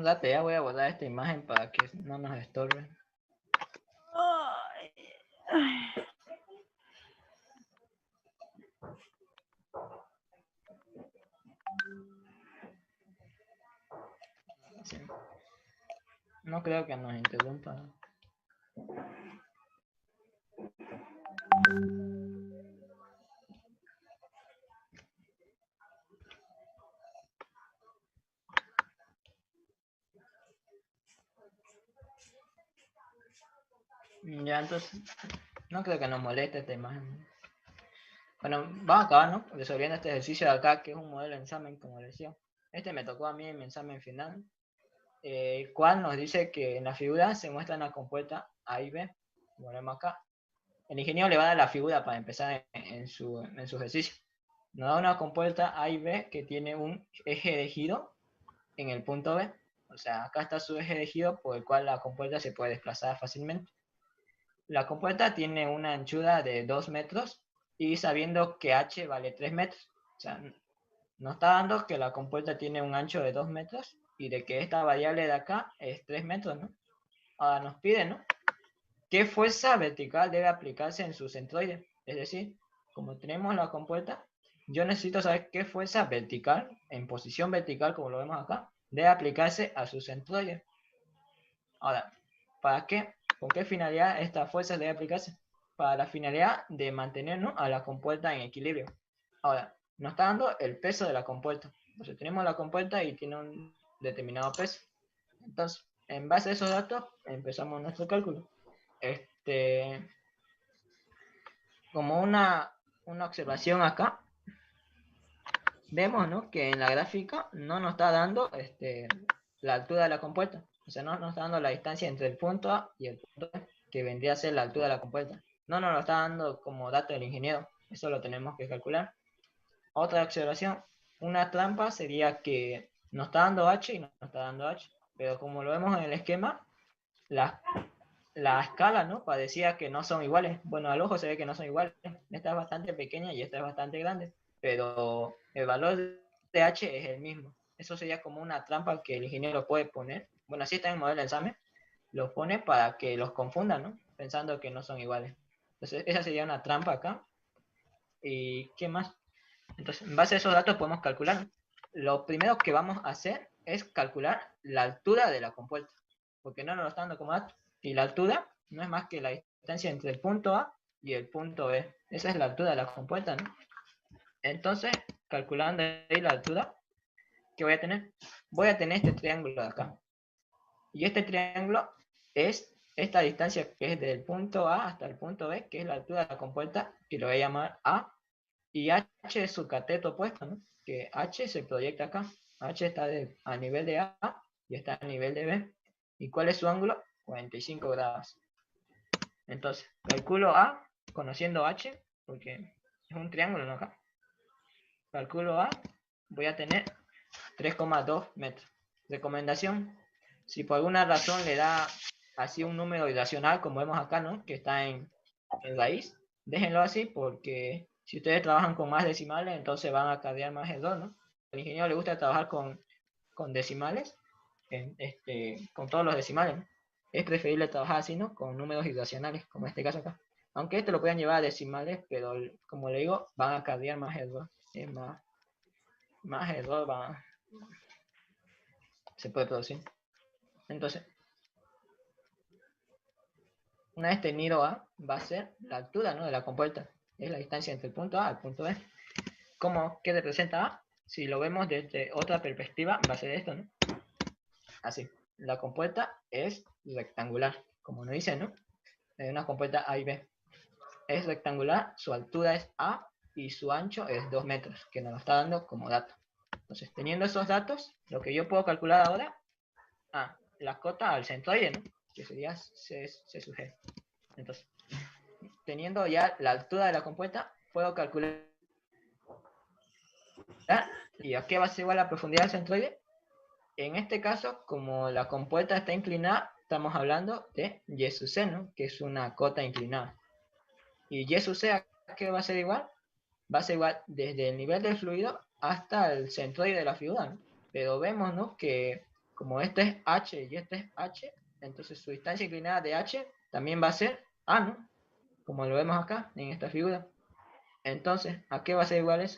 rato ya voy a borrar esta imagen para que no nos estorbe. Ay, ay. Sí. No creo que nos interrumpa. Ya, entonces, no creo que nos moleste esta imagen. Bueno, vamos a acabar, ¿no? Resolviendo este ejercicio de acá, que es un modelo de examen, como decía. Este me tocó a mí en mi examen final, el cual nos dice que en la figura se muestra una compuerta A y B, como vemos acá. El ingeniero le va a dar la figura para empezar en su ejercicio. Nos da una compuerta A y B que tiene un eje de giro en el punto B. O sea, acá está su eje de giro por el cual la compuerta se puede desplazar fácilmente. La compuerta tiene una anchura de 2 metros y sabiendo que h vale 3 metros. O sea, nos está dando que la compuerta tiene un ancho de 2 metros y de que esta variable de acá es 3 metros, ¿no? Ahora nos pide, ¿no? ¿Qué fuerza vertical debe aplicarse en su centroide? Es decir, como tenemos la compuerta, yo necesito saber qué fuerza vertical, en posición vertical, como lo vemos acá, debe aplicarse a su centroide. Ahora, ¿para qué? ¿Con qué finalidad esta fuerza debe aplicarse? Para la finalidad de mantenernos a la compuerta en equilibrio. Ahora, nos está dando el peso de la compuerta. Entonces, tenemos la compuerta y tiene un determinado peso. Entonces, en base a esos datos, empezamos nuestro cálculo. Como una observación acá, vemos, ¿no?, que en la gráfica no nos está dando la altura de la compuerta. O sea, no nos está dando la distancia entre el punto A y el punto B, que vendría a ser la altura de la compuerta. No nos lo está dando como dato del ingeniero. Eso lo tenemos que calcular. Otra observación, una trampa sería que nos está dando H y no nos está dando H. Pero como lo vemos en el esquema, la escala, ¿no?, parecía que no son iguales. Bueno, al ojo se ve que no son iguales. Esta es bastante pequeña y esta es bastante grande. Pero el valor de H es el mismo. Eso sería como una trampa que el ingeniero puede poner. Bueno, así está en el modelo de examen. Lo pone para que los confundan, ¿no?, pensando que no son iguales. Entonces, esa sería una trampa acá. ¿Y qué más? Entonces, en base a esos datos podemos calcular. Lo primero que vamos a hacer es calcular la altura de la compuerta, porque no nos lo está dando como dato. Y la altura no es más que la distancia entre el punto A y el punto B. Esa es la altura de la compuerta, ¿no? Entonces, calculando ahí la altura, ¿qué voy a tener? Voy a tener este triángulo de acá. Y este triángulo es esta distancia que es del punto A hasta el punto B, que es la altura de la compuerta, que lo voy a llamar A. Y H es su cateto opuesto, ¿no?, que H se proyecta acá. H está a nivel de A y está a nivel de B. ¿Y cuál es su ángulo? 45 grados. Entonces, calculo A conociendo H, porque es un triángulo, ¿no?, acá. Calculo A, voy a tener 3,2 metros. Recomendación, si por alguna razón le da así un número irracional, como vemos acá, ¿no?, que está en raíz, déjenlo así, porque si ustedes trabajan con más decimales, entonces van a acarrear más error, ¿no? Al ingeniero le gusta trabajar con decimales, con todos los decimales, ¿no? Es preferible trabajar así, ¿no?, con números irracionales, como en este caso acá. Aunque esto lo puedan llevar a decimales, pero como le digo, van a acarrear más error. Más error se puede producir. Entonces, una vez tenido A, va a ser la altura, ¿no?, de la compuerta. Es la distancia entre el punto A al punto B. ¿Qué representa A? Si lo vemos desde otra perspectiva, va a ser esto, ¿no? Así. La compuerta es rectangular, como nos dice, ¿no? Es una compuerta A y B. Es rectangular, su altura es A y su ancho es 2 metros, que nos lo está dando como dato. Entonces, teniendo esos datos, lo que yo puedo calcular ahora, la cota al centroide, ¿no?, que sería C sub G. Entonces, teniendo ya la altura de la compuerta, puedo calcular. ¿Y a qué va a ser igual la profundidad del centroide? En este caso, como la compuerta está inclinada, estamos hablando de Y sub C, ¿no?, que es una cota inclinada. Y Y sub C, ¿a qué va a ser igual? Va a ser igual desde el nivel del fluido hasta el centroide de la figura, ¿no? Pero vemos, ¿no?, que como este es H y este es H, entonces su distancia inclinada de H también va a ser A, ¿no? Como lo vemos acá en esta figura. Entonces, ¿a qué va a ser igual eso?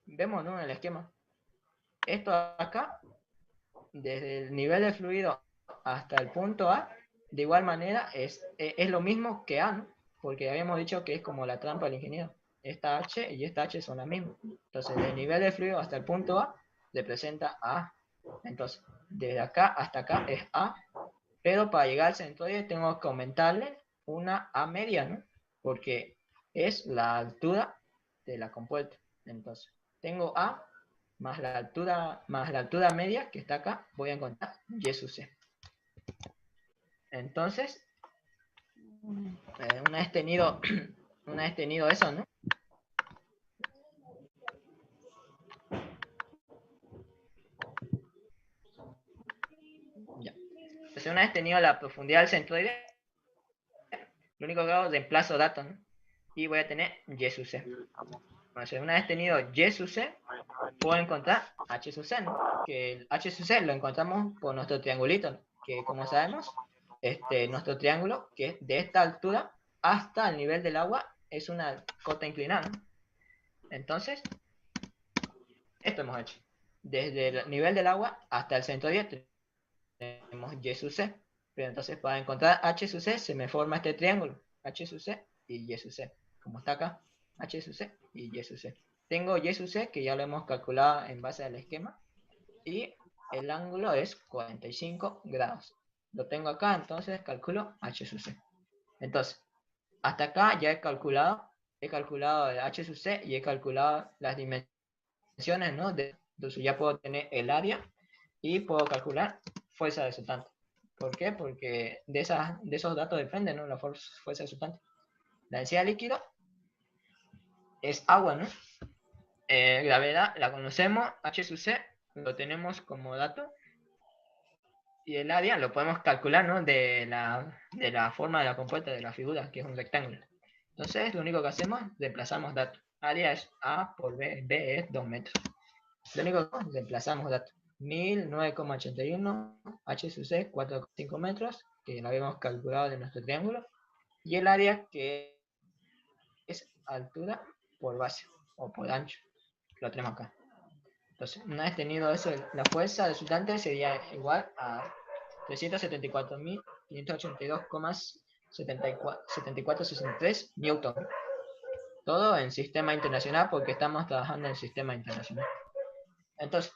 Vemos, ¿no? En el esquema. Esto acá, desde el nivel del fluido hasta el punto A, de igual manera es lo mismo que A, ¿no? Porque habíamos dicho que es como la trampa del ingeniero. Esta H y esta H son las mismas. Entonces, del nivel del fluido hasta el punto A, representa A. Entonces, desde acá hasta acá es A, pero para llegar al centroide tengo que aumentarle una A media, ¿no? Porque es la altura de la compuerta. Entonces, tengo A más la altura media que está acá, voy a encontrar Y sub C. Entonces, una vez tenido eso, ¿no? Ya. Entonces, una vez tenido la profundidad del centroide, lo único que hago es reemplazo datos, ¿no? Y voy a tener Y sub C. Entonces, una vez tenido Y sub C, puedo encontrar H sub C, ¿no? Que el H sub C lo encontramos por nuestro triangulito, ¿no? Que como sabemos, nuestro triángulo, que es de esta altura hasta el nivel del agua, es una cota inclinada, ¿no? Entonces, esto hemos hecho. Desde el nivel del agua hasta el centroide tenemos Y sub C. Pero entonces, para encontrar H sub C, se me forma este triángulo. H sub C y Y sub C. Como está acá, H sub C y Y sub C. Tengo Y sub C, que ya lo hemos calculado en base al esquema. Y el ángulo es 45 grados. Lo tengo acá, entonces calculo H sub C. Entonces, hasta acá ya he calculado el H sub C y he calculado las dimensiones, ¿no? Entonces ya puedo tener el área y puedo calcular fuerza resultante. ¿Por qué? Porque de esos datos depende, ¿no? La fuerza resultante. La densidad líquido es agua, ¿no? Gravedad la conocemos, H sub C lo tenemos como dato. Y el área lo podemos calcular, ¿no? De la forma de la compuerta de la figura, que es un rectángulo. Entonces, lo único que hacemos, reemplazamos datos. Área es A por B, B es 2 metros. Lo único que hacemos, reemplazamos datos. 1009,81, H sub C, 4,5 metros, que lo habíamos calculado de nuestro triángulo. Y el área, que es altura por base, o por ancho. Lo tenemos acá. Entonces, una vez tenido eso, la fuerza resultante sería igual a 374.582,7463 newton. Todo en sistema internacional porque estamos trabajando en sistema internacional. Entonces,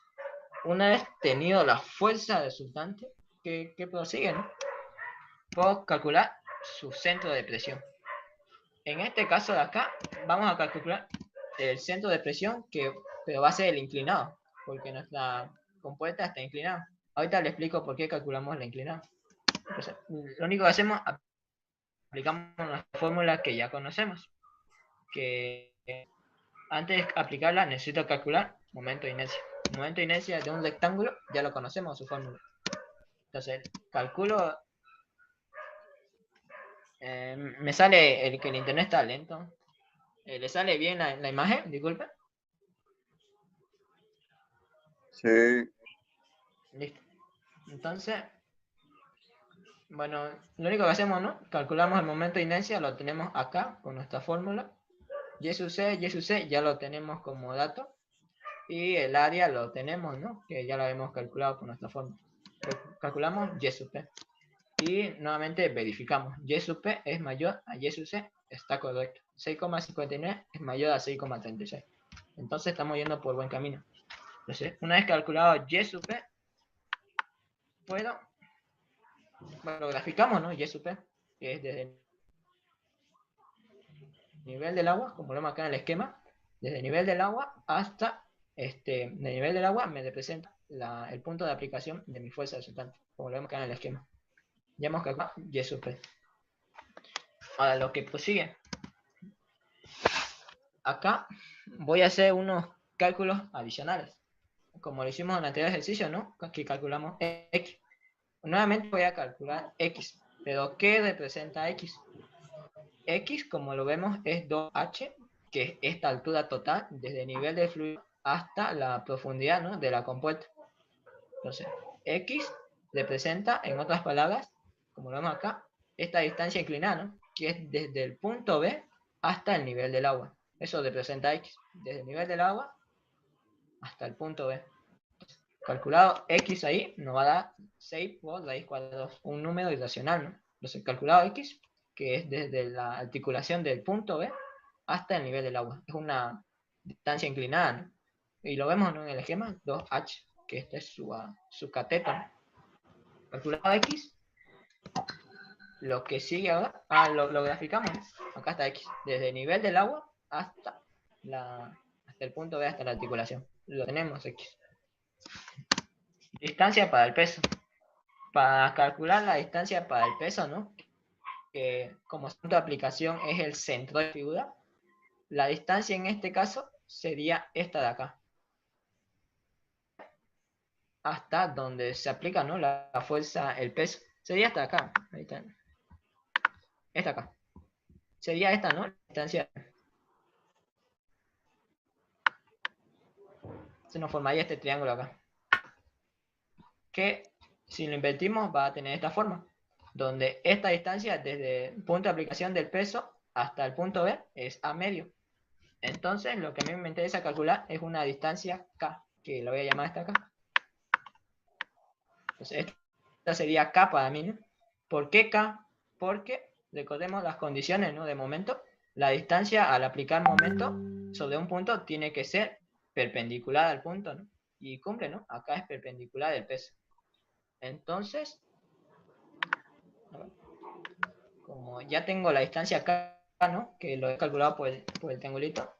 una vez tenido la fuerza resultante, ¿qué prosigue, no? Puedo calcular su centro de presión. En este caso de acá, vamos a calcular el centro de presión, pero va a ser el inclinado, porque nuestra compuerta está inclinada. Ahorita le explico por qué calculamos la inclinada. Entonces, lo único que hacemos, aplicamos una fórmula que ya conocemos, que antes de aplicarla necesito calcular momento de inercia. El momento de inercia de un rectángulo ya lo conocemos, su fórmula. Entonces, calculo, me sale que el internet está lento. ¿Le sale bien la imagen? Disculpe. Sí. Listo. Entonces, bueno, lo único que hacemos, ¿no? Calculamos el momento de inercia, lo tenemos acá con nuestra fórmula. Y sub C, ya lo tenemos como dato. Y el área lo tenemos, ¿no? Que ya lo habíamos calculado con nuestra fórmula. Calculamos Y sub P. Y nuevamente verificamos. Y sub P es mayor a Y sub C, está correcto. 6,59 es mayor a 6,36. Entonces estamos yendo por buen camino. Entonces, una vez calculado Y sub P, bueno, lo graficamos, ¿no? Y sub P, que es desde el nivel del agua, como lo vemos acá en el esquema, desde el nivel del agua hasta el nivel del agua me representa el punto de aplicación de mi fuerza resultante, como lo vemos acá en el esquema. Ya hemos calculado Y sub P. Ahora lo que prosigue. Acá voy a hacer unos cálculos adicionales, como lo hicimos en el anterior ejercicio, ¿no? Que calculamos X. Nuevamente voy a calcular X, pero ¿qué representa X? X, como lo vemos, es 2H, que es esta altura total, desde el nivel de fluido hasta la profundidad, ¿no? De la compuerta. Entonces, X representa, en otras palabras, como lo vemos acá, esta distancia inclinada, ¿no? Que es desde el punto B hasta el nivel del agua. Eso representa X, desde el nivel del agua hasta el punto B. Calculado X ahí nos va a dar 6 por raíz cuadrada, un número irracional, ¿no? Entonces, calculado X, que es desde la articulación del punto B hasta el nivel del agua. Es una distancia inclinada, ¿no? Y lo vemos, ¿no?, en el esquema 2H, que este es su cateto, ¿no? Calculado X, lo que sigue ahora, lo graficamos, ¿no? Acá está X, desde el nivel del agua hasta el punto B, hasta la articulación. Lo tenemos X. Distancia para el peso. Para calcular la distancia para el peso, ¿no?, que como punto de aplicación es el centro de figura, la distancia en este caso sería esta de acá, hasta donde se aplica, ¿no?, la fuerza, el peso. Sería hasta acá. Ahí está. Esta acá. Sería esta, ¿no?, la distancia. Se nos formaría este triángulo acá, que si lo invertimos va a tener esta forma, donde esta distancia desde el punto de aplicación del peso hasta el punto B es A medio. Entonces lo que a mí me interesa calcular es una distancia K, que lo voy a llamar esta acá. Entonces esta sería K para mí, ¿no? ¿Por qué K? Porque recordemos las condiciones, ¿no?, de momento. La distancia al aplicar momento sobre un punto tiene que ser perpendicular al punto, ¿no? Y cumple, ¿no? Acá es perpendicular el peso. Entonces, como ya tengo la distancia K, ¿no?, que lo he calculado por el triangulito,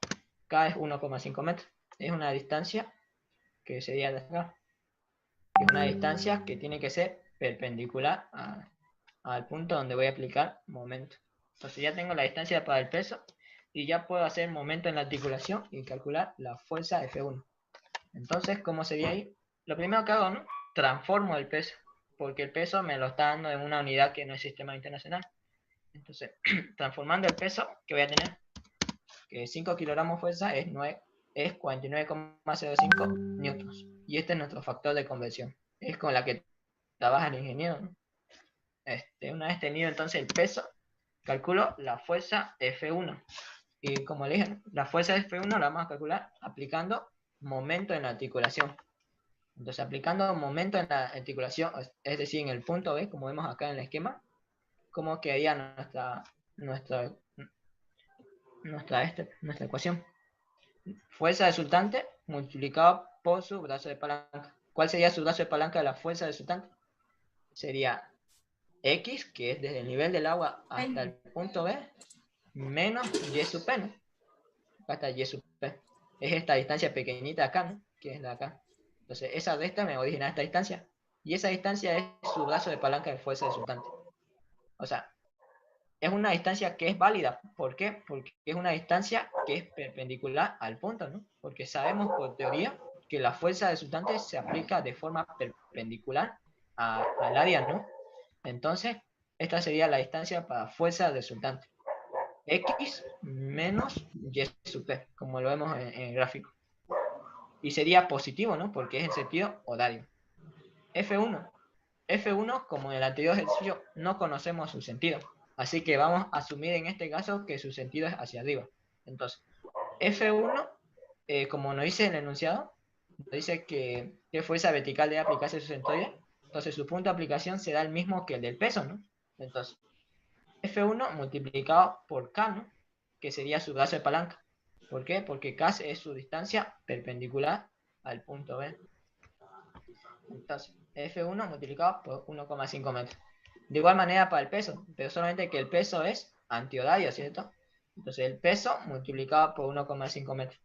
K es 1,5 metros. Es una distancia que sería de acá. Es una distancia que tiene que ser perpendicular al punto donde voy a aplicar momento. Entonces ya tengo la distancia para el peso y ya puedo hacer momento en la articulación y calcular la fuerza F1. Entonces, ¿cómo sería ahí? Lo primero que hago, ¿no?, transformo el peso, porque el peso me lo está dando en una unidad que no es sistema internacional. Entonces, transformando el peso que voy a tener, que 5 kilogramos fuerza es 49,05 newtons. Y este es nuestro factor de conversión. Es con la que trabaja el ingeniero, ¿no? Una vez tenido entonces el peso, calculo la fuerza F1. Y como le dije, la fuerza F1 la vamos a calcular aplicando momento en la articulación. Entonces, aplicando momento en la articulación, es decir, en el punto B, como vemos acá en el esquema, ¿cómo quedaría nuestra ecuación? Fuerza resultante multiplicado por su brazo de palanca. ¿Cuál sería su brazo de palanca de la fuerza resultante? Sería X, que es desde el nivel del agua hasta el punto B, menos Y sub P, ¿no? Acá está Y sub P. Es esta distancia pequeñita acá, ¿no?, que es la acá. Entonces, esa de esta me origina esta distancia. Y esa distancia es su brazo de palanca de fuerza resultante. O sea, es una distancia que es válida. ¿Por qué? Porque es una distancia que es perpendicular al punto, ¿no? Porque sabemos por teoría que la fuerza resultante se aplica de forma perpendicular al área, ¿no? Entonces, esta sería la distancia para fuerza resultante. X menos Y sub P, como lo vemos en el gráfico. Y sería positivo, ¿no?, porque es en sentido horario. F1. F1, como en el anterior ejercicio, no conocemos su sentido. Así que vamos a asumir en este caso que su sentido es hacia arriba. Entonces, F1, como nos dice el enunciado, nos dice que fuerza vertical debe aplicarse a su centroide. Entonces, su punto de aplicación será el mismo que el del peso, ¿no? Entonces, F1 multiplicado por K, ¿no?, que sería su brazo de palanca. ¿Por qué? Porque K es su distancia perpendicular al punto B. Entonces, F1 multiplicado por 1,5 metros. De igual manera para el peso, pero solamente que el peso es antihorario, ¿cierto? Entonces el peso multiplicado por 1,5 metros.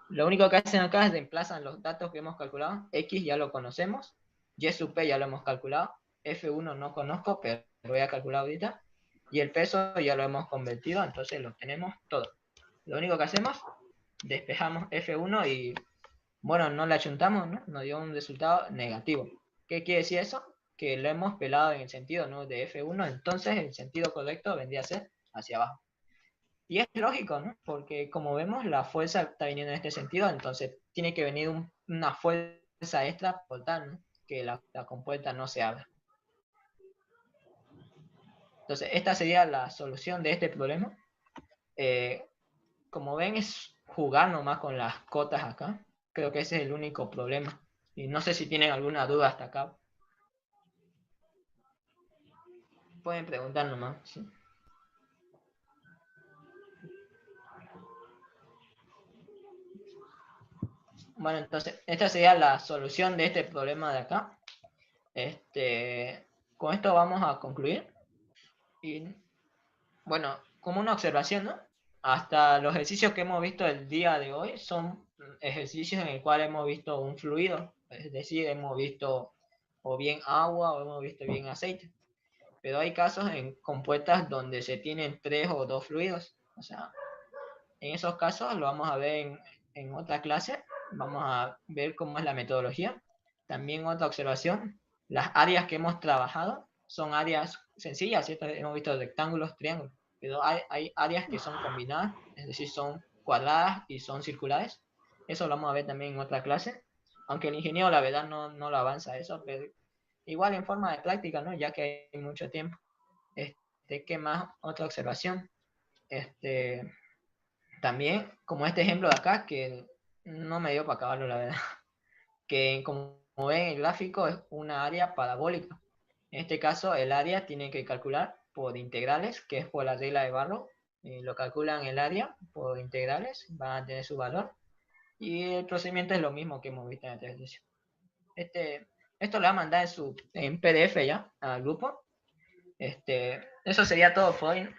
Lo único que hacen acá es reemplazan los datos que hemos calculado. X ya lo conocemos, Y sub P ya lo hemos calculado, F1 no conozco, pero lo voy a calcular ahorita. Y el peso ya lo hemos convertido, entonces lo tenemos todo. Lo único que hacemos, despejamos F1 y, bueno, no la achuntamos, ¿no? Nos dio un resultado negativo. ¿Qué quiere decir eso? Que lo hemos pelado en el sentido, ¿no?, de F1, entonces el sentido correcto vendría a ser hacia abajo. Y es lógico, ¿no?, porque como vemos la fuerza está viniendo en este sentido, entonces tiene que venir una fuerza extra por tal, ¿no? que la compuerta no se abra. Entonces, esta sería la solución de este problema. Como ven, es jugar nomás con las cotas acá. Creo que ese es el único problema. Y no sé si tienen alguna duda hasta acá. Pueden preguntar nomás. ¿Sí? Bueno, entonces, esta sería la solución de este problema de acá. Con esto vamos a concluir. Y bueno, como una observación, ¿no? Hasta los ejercicios que hemos visto el día de hoy son ejercicios en el cual hemos visto un fluido. Es decir, hemos visto o bien agua o hemos visto bien aceite. Pero hay casos en compuertas donde se tienen 3 o 2 fluidos. O sea, en esos casos lo vamos a ver en otra clase. Vamos a ver cómo es la metodología. También otra observación. Las áreas que hemos trabajado son áreas sencillas, ¿cierto? Hemos visto rectángulos, triángulos. Pero hay áreas que son combinadas, es decir, son cuadradas y son circulares. Eso lo vamos a ver también en otra clase. Aunque el ingeniero, la verdad, no lo avanza eso, pero igual en forma de práctica, ¿no? Ya que hay mucho tiempo. ¿Qué más? Otra observación. También, como este ejemplo de acá, que no me dio para acabarlo, la verdad. Que como ven, el gráfico es una área parabólica. En este caso, el área tiene que calcular por integrales, que es por la regla de Barrow. Lo calculan el área por integrales, van a tener su valor. Y el procedimiento es lo mismo que hemos visto en el ejercicio. Esto lo va a mandar en PDF ya al grupo. Eso sería todo por hoy.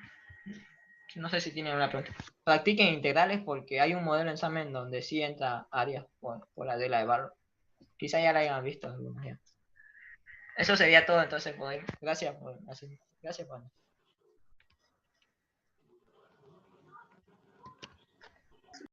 No sé si tienen una pregunta. Practiquen integrales porque hay un modelo en examen donde sí entra áreas por la regla de Barrow. Quizá ya la hayan visto algunos ya. Eso sería todo entonces por hoy. Gracias por